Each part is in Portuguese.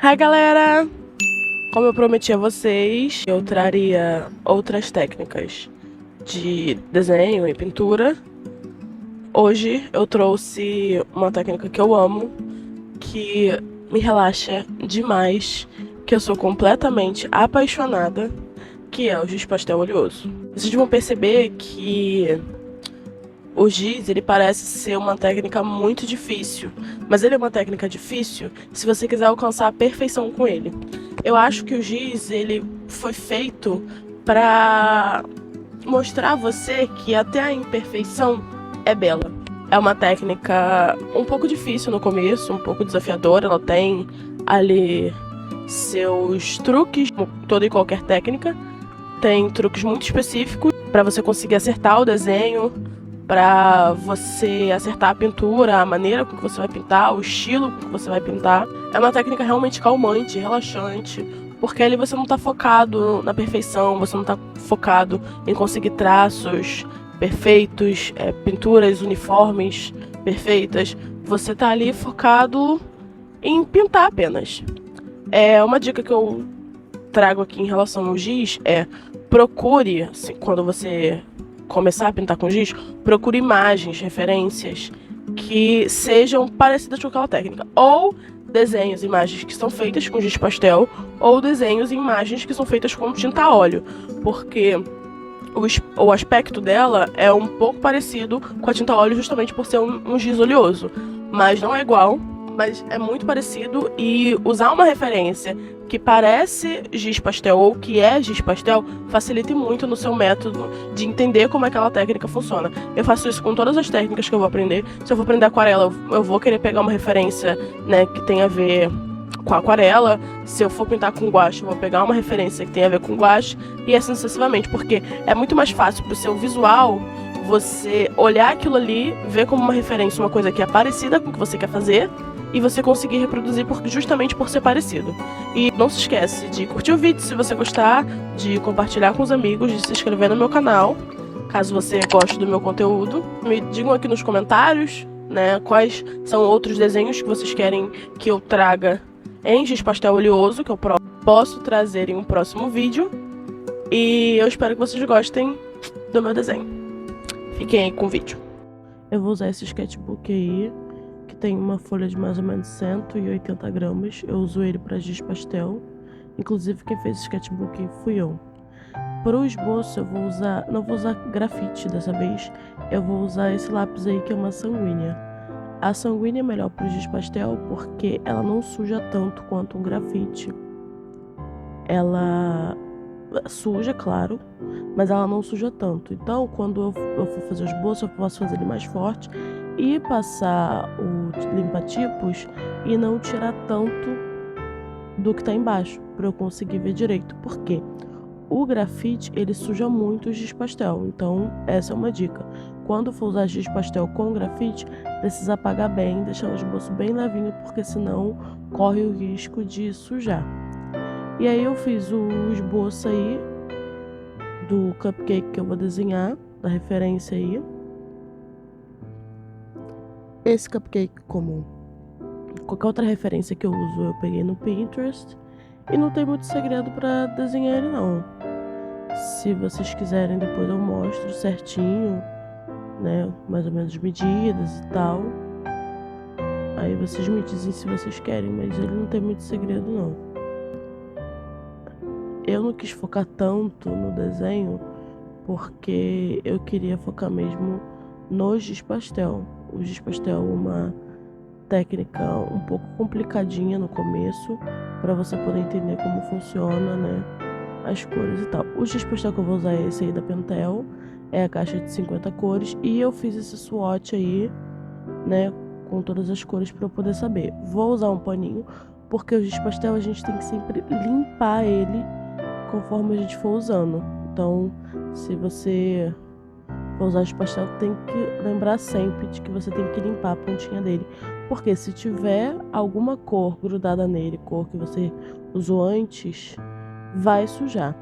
Hi, galera! Como eu prometi a vocês, eu traria outras técnicas de desenho e pintura. Hoje eu trouxe uma técnica que eu amo, que me relaxa demais, que eu sou completamente apaixonada, que é o giz pastel oleoso. Vocês vão perceber que o giz, ele parece ser uma técnica muito difícil, mas ele é uma técnica difícil se você quiser alcançar a perfeição com ele. Eu acho que o giz, ele foi feito para mostrar a você que até a imperfeição é bela. É uma técnica um pouco difícil no começo, um pouco desafiadora, ela tem ali seus truques, como toda e qualquer técnica. Tem truques muito específicos para você conseguir acertar o desenho, para você acertar a pintura, a maneira com que você vai pintar, o estilo com que você vai pintar. É uma técnica realmente calmante, relaxante, porque ali você não está focado na perfeição, você não está focado em conseguir traços perfeitos, pinturas uniformes perfeitas. Você está ali focado em pintar apenas. Uma dica que eu trago aqui em relação ao giz procure, assim, quando você começar a pintar com giz, procure imagens, referências que sejam parecidas com aquela técnica. Ou desenhos, imagens que são feitas com giz pastel, ou desenhos e imagens que são feitas com tinta a óleo. Porque o aspecto dela é um pouco parecido com a tinta a óleo justamente por ser um giz oleoso. Mas não é igual, mas é muito parecido, e usar uma referência que parece giz pastel ou que é giz pastel facilita muito no seu método de entender como aquela técnica funciona. Eu faço isso com todas as técnicas que eu vou aprender. Se eu for aprender aquarela, eu vou querer pegar uma referência, né, que tem a ver com a aquarela. Se eu for pintar com guache, eu vou pegar uma referência que tem a ver com guache, e assim sucessivamente, porque é muito mais fácil pro seu visual você olhar aquilo ali, ver como uma referência uma coisa que é parecida com o que você quer fazer, e você conseguir reproduzir justamente por ser parecido. E não se esquece de curtir o vídeo se você gostar, de compartilhar com os amigos, de se inscrever no meu canal, caso você goste do meu conteúdo. Me digam aqui nos comentários, né, quais são outros desenhos que vocês querem que eu traga em giz pastel oleoso, que eu posso trazer em um próximo vídeo. E eu espero que vocês gostem do meu desenho. Fiquem aí com o vídeo. Eu vou usar esse sketchbook aí, que tem uma folha de mais ou menos 180 gramas. Eu uso ele para giz pastel. Inclusive, quem fez esse sketchbook fui eu. Para o esboço, não vou usar grafite dessa vez. Eu vou usar esse lápis aí, que é uma sanguínea. A sanguínea é melhor para o giz pastel porque ela não suja tanto quanto um grafite. Ela suja, claro, mas ela não suja tanto. Então, quando eu for fazer o esboço, eu posso fazer ele mais forte e passar o limpa-tipos e não tirar tanto do que tá embaixo, para eu conseguir ver direito. Por quê? O grafite, ele suja muito o giz pastel. Então, essa é uma dica. Quando for usar giz pastel com grafite, precisa apagar bem, deixar o esboço bem levinho, porque senão corre o risco de sujar. E aí eu fiz o esboço aí do cupcake que eu vou desenhar, da referência aí. Esse cupcake, como qualquer outra referência que eu uso, eu peguei no Pinterest. E não tem muito segredo pra desenhar ele, não. Se vocês quiserem, depois eu mostro certinho, né, mais ou menos medidas e tal. Aí vocês me dizem se vocês querem, mas ele não tem muito segredo, não. Eu não quis focar tanto no desenho porque eu queria focar mesmo no giz pastel. O giz pastel é uma técnica um pouco complicadinha no começo, para você poder entender como funciona, né, as cores e tal. O giz pastel que eu vou usar é esse aí da Pentel, é a caixa de 50 cores, e eu fiz esse swatch aí, né, com todas as cores para eu poder saber. Vou usar um paninho, porque o giz pastel a gente tem que sempre limpar ele conforme a gente for usando. Então, se você for usar giz pastel, tem que lembrar sempre de que você tem que limpar a pontinha dele, porque se tiver alguma cor grudada nele, cor que você usou antes, vai sujar.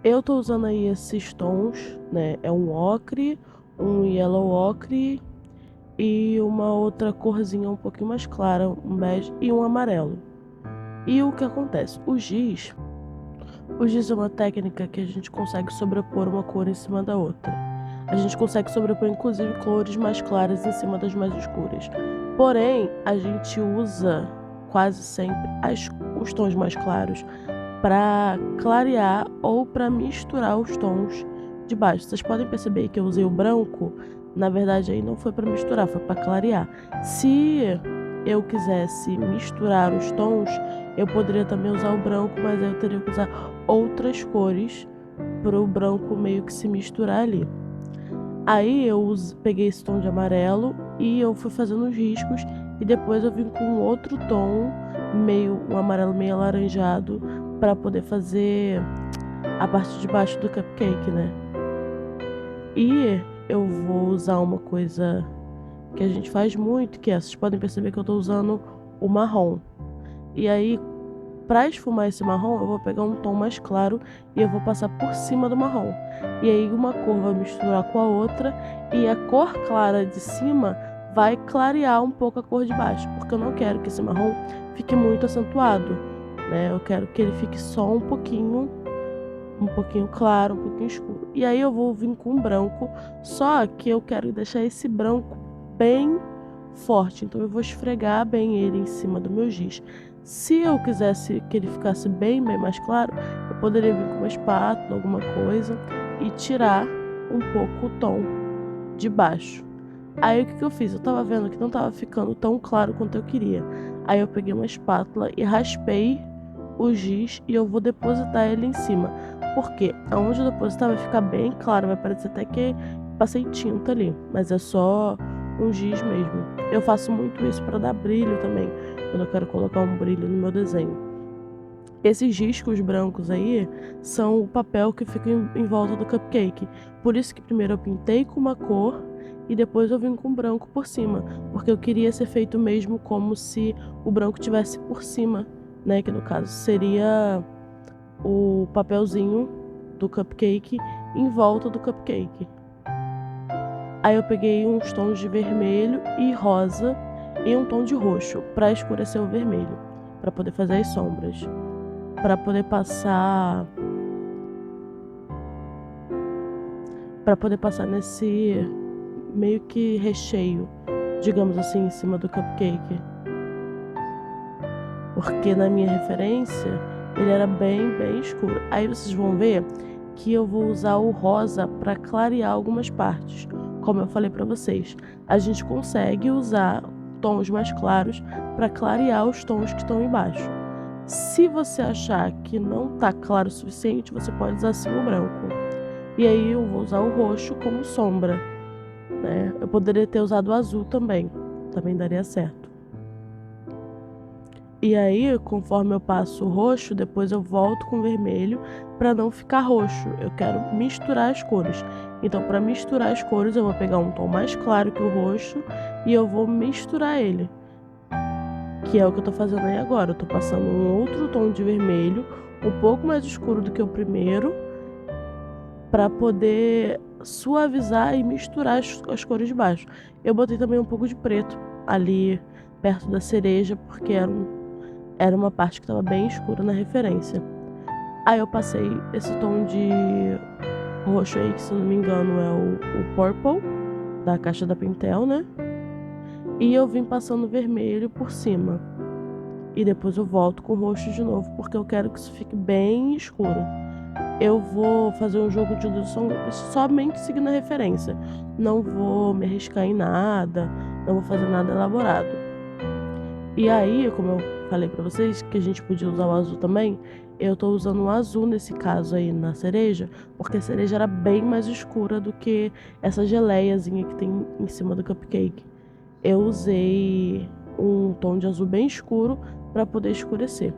Eu tô usando aí esses tons, né? É um ocre, um yellow ocre e uma outra corzinha um pouquinho mais clara, um bege e um amarelo. E o que acontece? O giz é uma técnica que a gente consegue sobrepor uma cor em cima da outra. A gente consegue sobrepor, inclusive, cores mais claras em cima das mais escuras. Porém, a gente usa quase sempre os tons mais claros para clarear ou para misturar os tons de baixo. Vocês podem perceber que eu usei o branco, na verdade aí não foi para misturar, foi para clarear. Se eu quisesse misturar os tons, eu poderia também usar o branco, mas aí eu teria que usar outras cores para o branco meio que se misturar ali. Aí eu peguei esse tom de amarelo e eu fui fazendo os riscos e depois eu vim com outro tom, um amarelo meio alaranjado, para poder fazer a parte de baixo do cupcake, né? E eu vou usar uma coisa que a gente faz muito, que é, vocês podem perceber que eu tô usando o marrom. E aí, para esfumar esse marrom, eu vou pegar um tom mais claro e eu vou passar por cima do marrom. E aí uma cor vai misturar com a outra e a cor clara de cima vai clarear um pouco a cor de baixo, porque eu não quero que esse marrom fique muito acentuado, né? Eu quero que ele fique só um pouquinho claro, um pouquinho escuro. E aí eu vou vir com branco, só que eu quero deixar esse branco bem forte, então eu vou esfregar bem ele em cima do meu giz. Se eu quisesse que ele ficasse bem mais claro, eu poderia vir com uma espátula, alguma coisa, e tirar um pouco o tom de baixo. Aí o que eu fiz? Eu tava vendo que não tava ficando tão claro quanto eu queria. Aí eu peguei uma espátula e raspei o giz e eu vou depositar ele em cima. Porque aonde eu depositar vai ficar bem claro, vai parecer até que passei tinta ali, mas é só um giz mesmo. Eu faço muito isso para dar brilho também, quando eu quero colocar um brilho no meu desenho. Esses riscos brancos aí são o papel que fica em volta do cupcake. Por isso que primeiro eu pintei com uma cor e depois eu vim com branco por cima, porque eu queria ser feito mesmo como se o branco tivesse por cima, né, que no caso seria o papelzinho do cupcake em volta do cupcake. Aí eu peguei uns tons de vermelho e rosa e um tom de roxo para escurecer o vermelho, para poder fazer as sombras, para poder passar nesse meio que recheio, digamos assim, em cima do cupcake. Porque na minha referência ele era bem escuro. Aí vocês vão ver que eu vou usar o rosa para clarear algumas partes. Como eu falei para vocês, a gente consegue usar tons mais claros para clarear os tons que estão embaixo. Se você achar que não tá claro o suficiente, você pode usar assim o branco. E aí eu vou usar o roxo como sombra, né? Eu poderia ter usado o azul também daria certo. E aí, conforme eu passo o roxo, depois eu volto com o vermelho para não ficar roxo. Eu quero misturar as cores. Então, para misturar as cores, eu vou pegar um tom mais claro que o roxo e eu vou misturar ele. Que é o que eu tô fazendo aí agora. Eu tô passando um outro tom de vermelho, um pouco mais escuro do que o primeiro, para poder suavizar e misturar as cores de baixo. Eu botei também um pouco de preto ali perto da cereja, porque era uma parte que estava bem escura na referência. Aí eu passei esse tom de roxo aí, que se eu não me engano é o Purple, da caixa da Pentel, né? E eu vim passando vermelho por cima. E depois eu volto com roxo de novo, porque eu quero que isso fique bem escuro. Eu vou fazer um jogo de luz somente seguindo a referência. Não vou me arriscar em nada, não vou fazer nada elaborado. E aí, como eu falei pra vocês que a gente podia usar o azul também, eu tô usando o azul nesse caso aí na cereja, porque a cereja era bem mais escura do que essa geleiazinha que tem em cima do cupcake. Eu usei um tom de azul bem escuro para poder escurecer.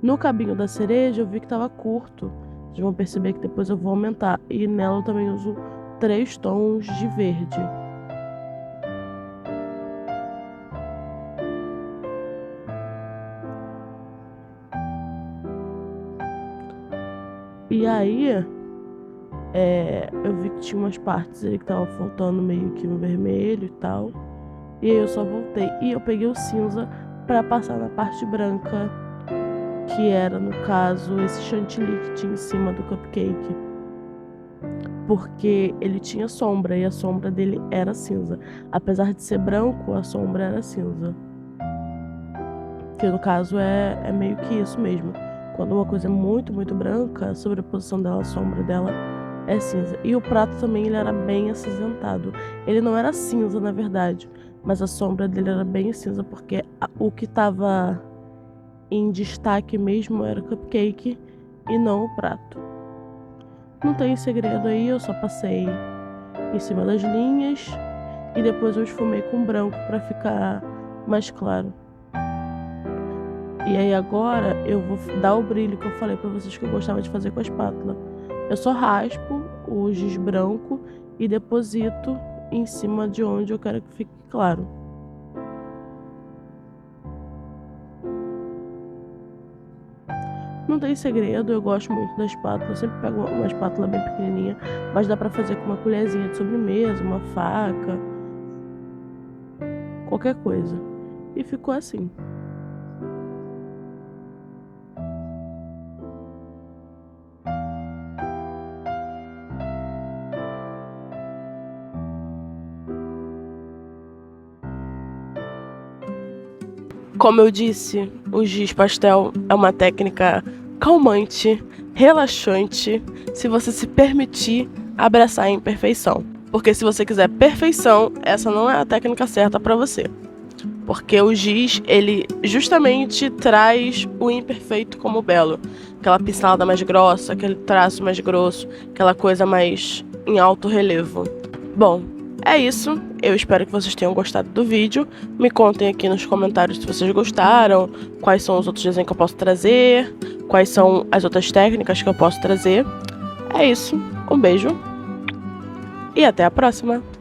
No cabinho da cereja eu vi que tava curto. Vocês vão perceber que depois eu vou aumentar. E nela eu também uso 3 tons de verde. E aí, eu vi que tinha umas partes ali que tava faltando meio que no vermelho e tal. E aí eu só voltei. E eu peguei o cinza para passar na parte branca que era, no caso, esse chantilly que tinha em cima do cupcake. Porque ele tinha sombra e a sombra dele era cinza. Apesar de ser branco, a sombra era cinza. Que no caso é meio que isso mesmo. Quando uma coisa é muito, muito branca, a sobreposição dela, a sombra dela é cinza. E o prato também ele era bem acinzentado. Ele não era cinza, na verdade, mas a sombra dele era bem cinza, porque o que estava em destaque mesmo era o cupcake e não o prato. Não tem segredo aí, eu só passei em cima das linhas e depois eu esfumei com branco para ficar mais claro. E aí agora eu vou dar o brilho que eu falei pra vocês que eu gostava de fazer com a espátula. Eu só raspo o giz branco e deposito em cima de onde eu quero que fique claro. Não tem segredo, eu gosto muito da espátula. Eu sempre pego uma espátula bem pequenininha, mas dá pra fazer com uma colherzinha de sobremesa, uma faca, qualquer coisa. E ficou assim. Como eu disse, o giz pastel é uma técnica calmante, relaxante, se você se permitir abraçar a imperfeição. Porque se você quiser perfeição, essa não é a técnica certa para você. Porque o giz, ele justamente traz o imperfeito como belo. Aquela pincelada mais grossa, aquele traço mais grosso, aquela coisa mais em alto relevo. Bom, é isso. Eu espero que vocês tenham gostado do vídeo. Me contem aqui nos comentários se vocês gostaram, quais são os outros desenhos que eu posso trazer, quais são as outras técnicas que eu posso trazer. É isso. Um beijo e até a próxima!